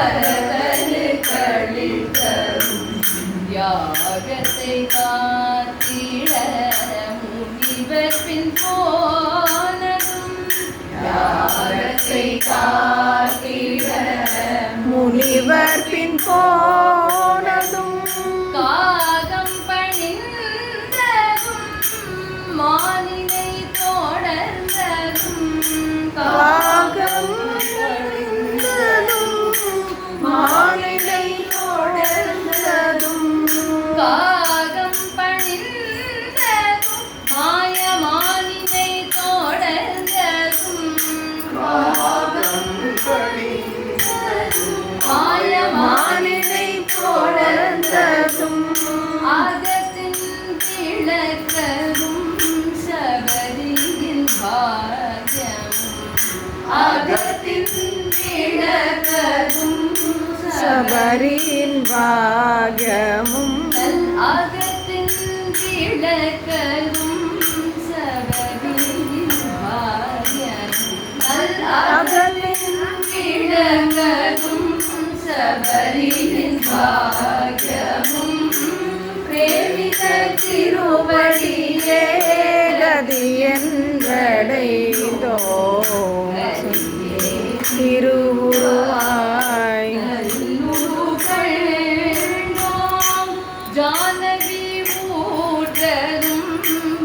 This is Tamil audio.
அரதனுக்களில் தரும் யாகத்தை காத்திட முனிவர் பின் போனதும் யாகத்தை காத்திட முனிவர் பின் போனதும் காகம் பணிந்ததும் மானினை தொடர்ந்ததும் காகம் பணிந்ததும் மானினை தொடர்ந்ததும் காகம் பணிந்ததும் மாயமானினை தொடர்ந்ததும் காகம் பணிந்ததும் மாயமானினை தொடர்ந்ததும் அகத்தின் கிழக்கரும் சபரியின் பாகமும் அகத்தின் கிழக்கரும் சபரியின் பாகமும் அகத்தின் கிழக்கரும் சபரியின் பாகமும் அகத்தின் கிழக்கரும் சபரியின் பாகமும் பிரேமித திருவடியே கதி என்றடைந்தோம் திரு